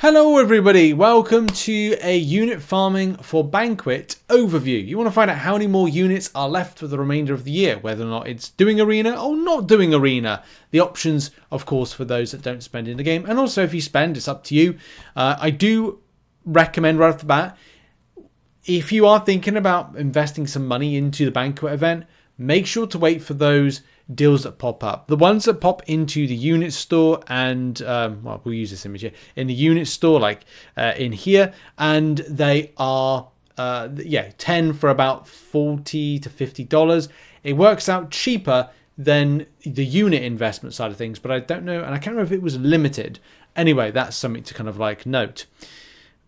Hello everybody, welcome to a unit farming for Banquet overview. You want to find out how many more units are left for the remainder of the year, whether or not it's doing arena or not doing arena. The options, of course, for those that don't spend in the game, and also if you spend, it's up to you. I do recommend right off the bat, if you are thinking about investing some money into the Banquet event, make sure to wait for those deals that pop up. The ones that pop into the unit store and well, we'll use this image here in the unit store, like in here, and they are 10 for about $40 to $50. It works out cheaper than the unit investment side of things, but I don't know, and I can't remember if it was limited. Anyway, that's something to kind of like note.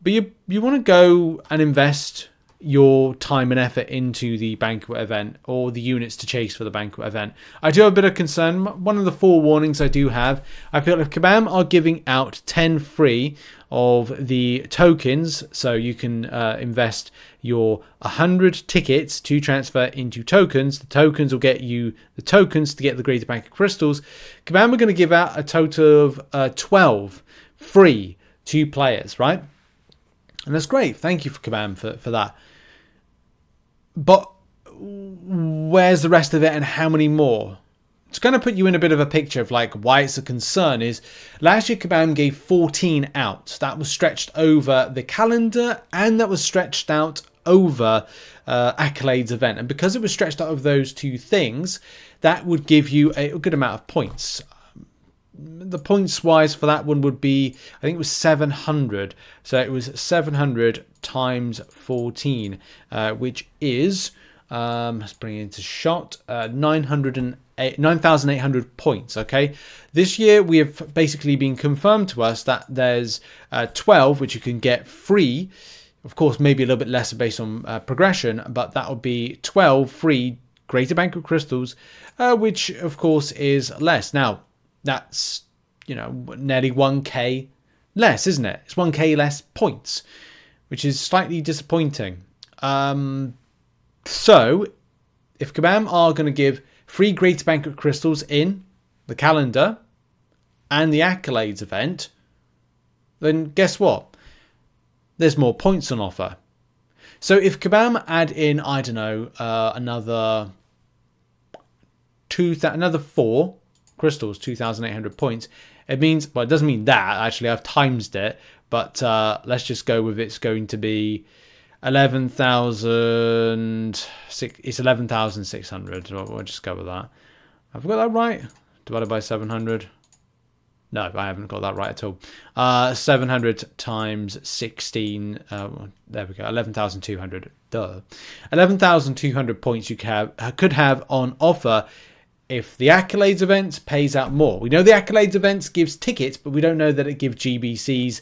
But you want to go and invest your time and effort into the Banquet event, or the units to chase for the Banquet event. I do have a bit of concern. One of the forewarnings I do have, I feel if Kabam are giving out 10 free of the tokens, so you can invest your 100 tickets to transfer into tokens. The tokens will get you the tokens to get the Greater Banquet crystals. Kabam are going to give out a total of 12 free to players, right? And that's great. Thank you for Kabam for that. But where's the rest of it and how many more? It's going to put you in a bit of a picture of like why it's a concern is last year Kabam gave 14 out. That was stretched over the calendar and that was stretched out over Accolades event. And because it was stretched out of those two things, that would give you a good amount of points. The points wise for that one would be, I think it was 700. So it was 700 times 14, which is, let's bring it into shot, 9,800 points. Okay, this year we have basically been confirmed to us that there's 12 which you can get free. Of course, maybe a little bit less based on progression, but that would be 12 free Greater Banquet crystals, which of course is less. Now, that's, you know, nearly 1k less, isn't it? It's 1k less points, which is slightly disappointing. So, if Kabam are going to give free Greater Banquet crystals in the calendar and the Accolades event, then guess what? There's more points on offer. So if Kabam add in, I don't know, another 4 crystals, 2,800 points, it means, well, it doesn't mean that, actually I've times it, but let's just go with it's going to be 11,000, it's 11,600, we'll just go with that. Have I got that right? Divided by 700? No, I haven't got that right at all. 700 times 16, there we go, 11,200, duh. 11,200 points you could have on offer if the Accolades events pays out more. We know the Accolades events gives tickets, but we don't know that it gives GBCs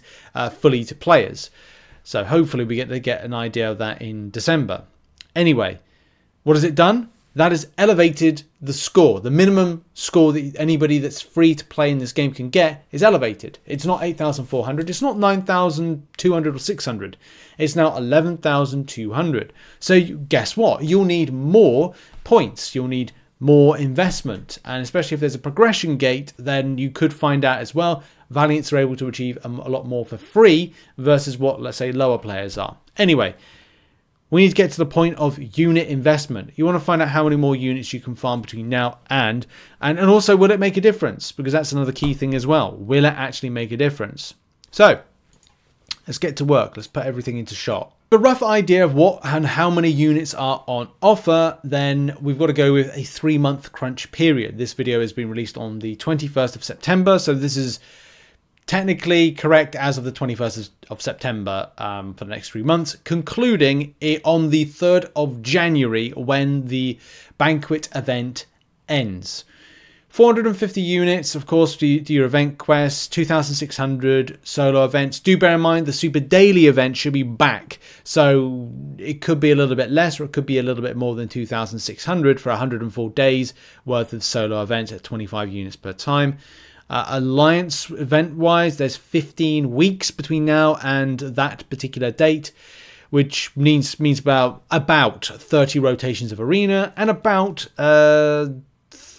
fully to players. So hopefully we get to get an idea of that in December. Anyway, what has it done? That has elevated the score. The minimum score that anybody that's free to play in this game can get is elevated. It's not 8,400. It's not 9,200 or 600. It's now 11,200. So guess what? You'll need more points. You'll need more investment, and especially if there's a progression gate, then you could find out as well Valiants are able to achieve a lot more for free versus what, let's say, lower players are. Anyway, we need to get to the point of unit investment. You want to find out how many more units you can farm between now and also, will it make a difference? Because that's another key thing as well. Will it actually make a difference? So let's get to work. Let's put everything into shot. A rough idea of what and how many units are on offer, then we've got to go with a 3-month crunch period. This video has been released on the 21st of September, so this is technically correct as of the 21st of September for the next 3 months, concluding it on the 3rd of January when the Banquet event ends. 450 units, of course, do your event quests, 2,600 solo events. Do bear in mind the Super Daily event should be back. So it could be a little bit less or it could be a little bit more than 2,600 for 104 days worth of solo events at 25 units per time. Alliance event-wise, there's 15 weeks between now and that particular date, which means about 30 rotations of arena and about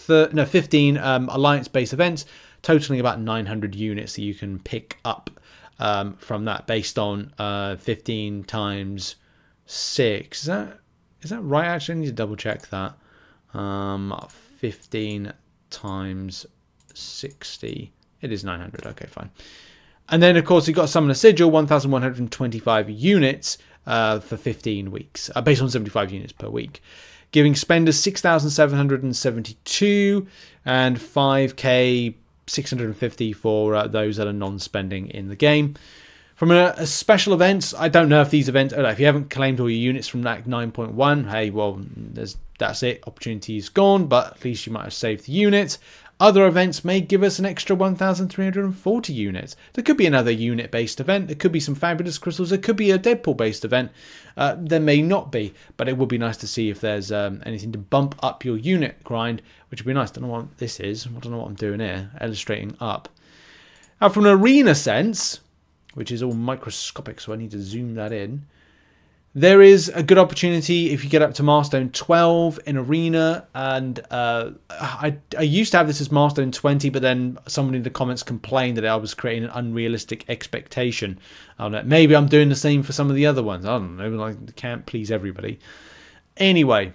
15 alliance-based events, totaling about 900 units that you can pick up from that based on 15 times 6. Is that right? Actually, I need to double check that. 15 times 60. It is 900. Okay, fine. And then, of course, you've got Summoner Sigil, 1,125 units for 15 weeks, based on 75 units per week, giving spenders 6,772 and 5k 650 for those that are non-spending in the game. From a special events, I don't know if these events, if you haven't claimed all your units from that 9.1, hey, well, that's it. Opportunity is gone, but at least you might have saved the units. Other events may give us an extra 1,340 units. There could be another unit-based event. There could be some fabulous crystals. There could be a Deadpool-based event. There may not be, but it would be nice to see if there's anything to bump up your unit grind, which would be nice. Don't know what this is. I don't know what I'm doing here. Illustrating up. Now, from an arena sense, which is all microscopic, so I need to zoom that in. There is a good opportunity if you get up to Milestone 12 in Arena, and I used to have this as Milestone 20, but then someone in the comments complained that I was creating an unrealistic expectation. I don't know, maybe I'm doing the same for some of the other ones. I don't know, I can't please everybody. Anyway,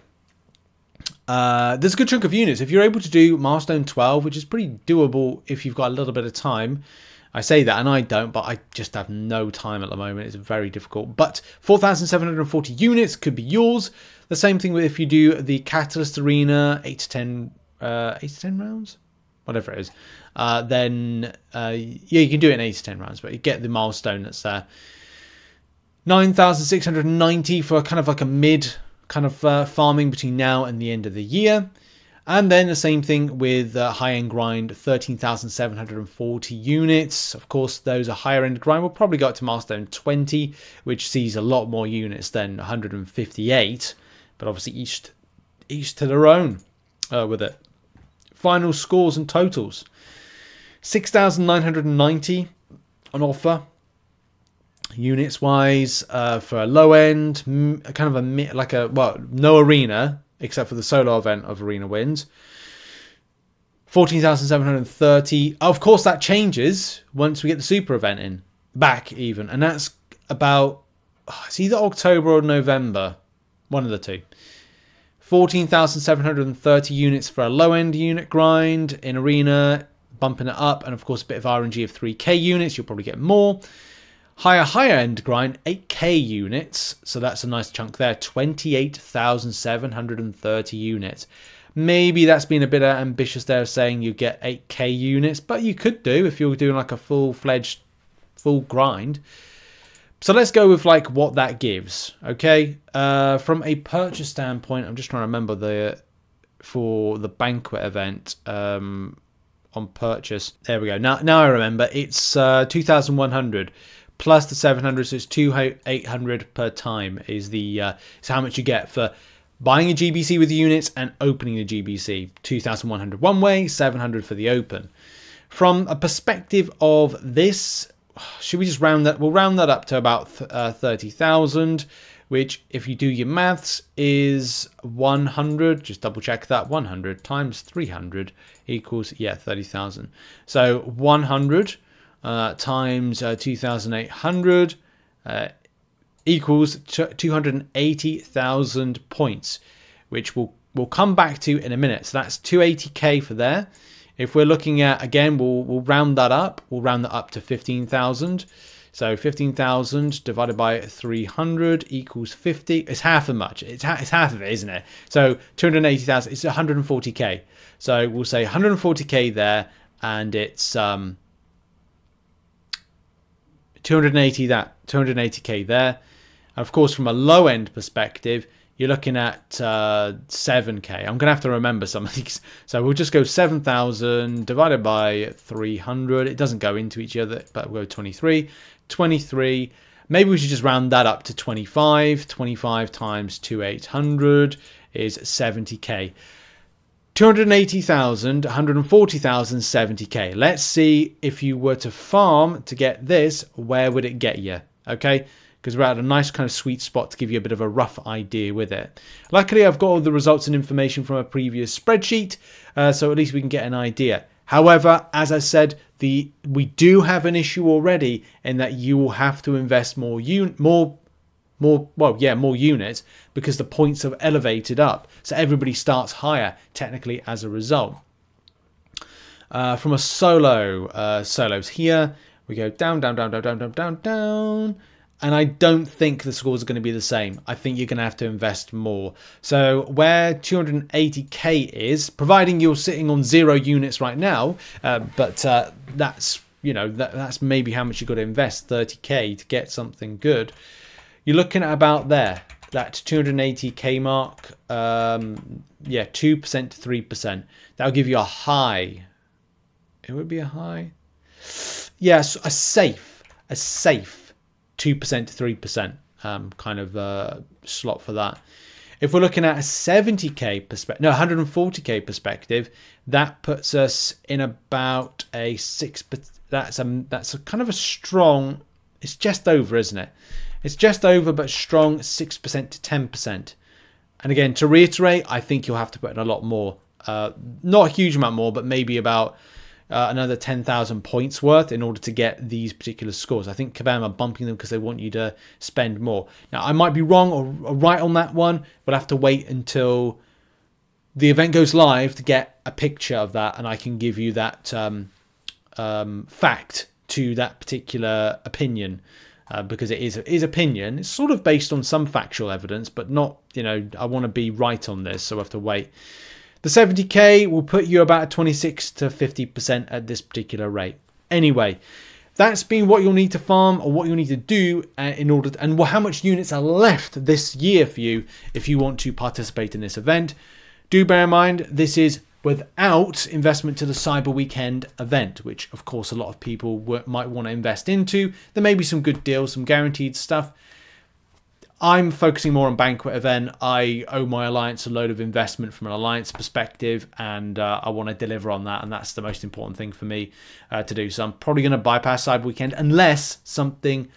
there's a good chunk of units. If you're able to do Milestone 12, which is pretty doable if you've got a little bit of time. I say that and I don't, but I just have no time at the moment. It's very difficult. But 4,740 units could be yours. The same thing with if you do the Catalyst Arena, 8 to 10 rounds? Whatever it is. Then, yeah, you can do it in 8 to 10 rounds, but you get the milestone that's there. 9,690 for kind of like a mid kind of farming between now and the end of the year. And then the same thing with high-end grind, 13,740 units. Of course, those are higher-end grind. We'll probably go up to milestone 20, which sees a lot more units than 158. But obviously, each to their own with it. Final scores and totals. 6,990 on offer. Units-wise, for a low-end, kind of a, like a, well, no arena, except for the solo event of Arena Wins. 14,730. Of course, that changes once we get the super event in. Back, even. And that's about, it's either October or November. One of the two. 14,730 units for a low-end unit grind in Arena. Bumping it up. And, of course, a bit of RNG of 3k units. You'll probably get more. Higher end grind, 8k units. So that's a nice chunk there. 28,730 units. Maybe that's been a bit ambitious there, saying you get 8k units. But you could do if you're doing like a full-fledged, full grind. So let's go with like what that gives. Okay. From a purchase standpoint, I'm just trying to remember for the Banquet event on purchase. There we go. Now I remember. It's 2,100. Plus the 700, so it's 2,800 per time is how much you get for buying a GBC with the units and opening the GBC. 2,100 one way, 700 for the open. From a perspective of this, should we just round that? We'll round that up to about 30,000, which if you do your maths is 100. Just double check that. 100 times 300 equals, yeah, 30,000. So 100. Times 2,800 equals 280,000 points, which we'll come back to in a minute. So that's 280k for there. If we're looking at, again, we'll round that up. We'll round that up to 15,000. So 15,000 divided by 300 equals 50. It's half as much. It's half of it, isn't it? So 280,000. It's 140k. So we'll say 140k there, and it's 280k there. And of course, from a low end perspective, you're looking at 7k. I'm gonna have to remember some of these, so we'll just go 7,000 divided by 300. It doesn't go into each other, but we'll go 23. Maybe we should just round that up to 25. 25 times 2,800 is 70k. 280,000, 140,000, 70k. Let's see if you were to farm to get this, where would it get you? Okay, because we're at a nice kind of sweet spot to give you a bit of a rough idea with it. Luckily, I've got all the results and information from a previous spreadsheet, so at least we can get an idea. However, as I said, we do have an issue already in that you will have to invest more units because the points have elevated up. So everybody starts higher technically as a result. From a solos here, we go down, down, down, down, down, down, down, down. And I don't think the scores are going to be the same. I think you're going to have to invest more. So where 280k is, providing you're sitting on 0 units right now, but that's, you know, that's maybe how much you've got to invest, 30k to get something good. You're looking at about there, that 280k mark. Yeah, 2% to 3%. That'll give you a high. It would be a high. Yes, a safe 2% to 3% kind of slot for that. If we're looking at a 70k perspective, no, 140k perspective, that puts us in about a 6%. That's a kind of a strong. It's just over, isn't it? It's just over, but strong 6% to 10%. And again, to reiterate, I think you'll have to put in a lot more. Not a huge amount more, but maybe about another 10,000 points worth in order to get these particular scores. I think Kabam are bumping them because they want you to spend more. Now, I might be wrong or right on that one. We'll have to wait until the event goes live to get a picture of that, and I can give you that fact to that particular opinion. Because it is opinion. It's sort of based on some factual evidence, but not, you know, I want to be right on this, so I have to wait. The 70k will put you about 26 to 50% at this particular rate. Anyway, that's been what you'll need to farm or what you'll need to do in order to, and how much units are left this year for you if you want to participate in this event. Do bear in mind, this is without investment to the Cyber Weekend event, which of course a lot of people might want to invest into. There may be some good deals, some guaranteed stuff. I'm focusing more on Banquet event. I owe my alliance a load of investment from an alliance perspective, and I want to deliver on that, and that's the most important thing for me to do. So I'm probably going to bypass Cyber Weekend unless something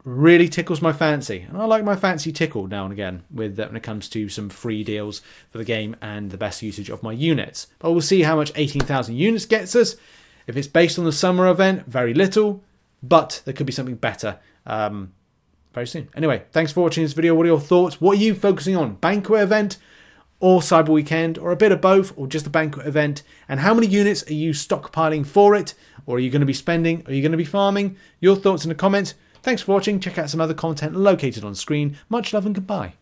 really tickles my fancy, and I like my fancy tickled now and again with when it comes to some free deals for the game and the best usage of my units. But we'll see how much 18,000 units gets us. If it's based on the summer event, very little, but there could be something better very soon. Anyway, thanks for watching this video. What are your thoughts? What are you focusing on? Banquet event or Cyber Weekend, or a bit of both, or just a Banquet event? And how many units are you stockpiling for it? Or are you going to be spending? Are you going to be farming? Your thoughts in the comments. Thanks for watching. Check out some other content located on screen. Much love and goodbye.